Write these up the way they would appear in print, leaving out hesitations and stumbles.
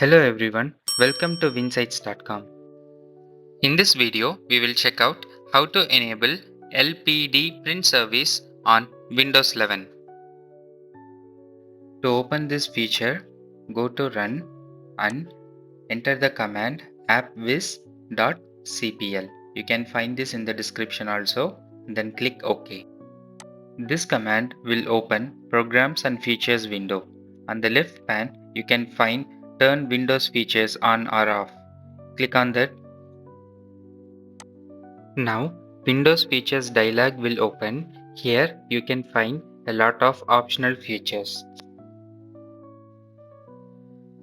Hello everyone, welcome to winsides.com. In this video, we will check out how to enable LPD Print Service on Windows 11. To open this feature, go to Run and enter the command appwiz.cpl. You can find this in the description also, then click OK. This command will open Programs and Features window. On the left pane, you can find Turn Windows Features on or off. Click on that. Now, Windows Features dialog will open. Here you can find a lot of optional features.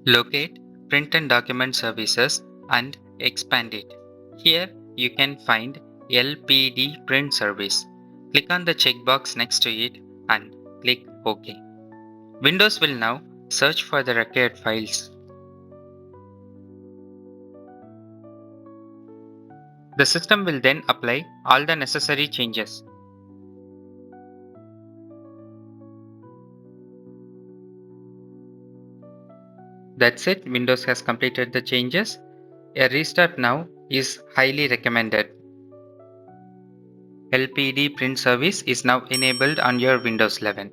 Locate Print and Document Services and expand it. Here you can find LPD Print Service. Click on the checkbox next to it and click OK. Windows will now search for the required files. The system will then apply all the necessary changes. That's it, Windows has completed the changes. A restart now is highly recommended. LPD Print Service is now enabled on your Windows 11.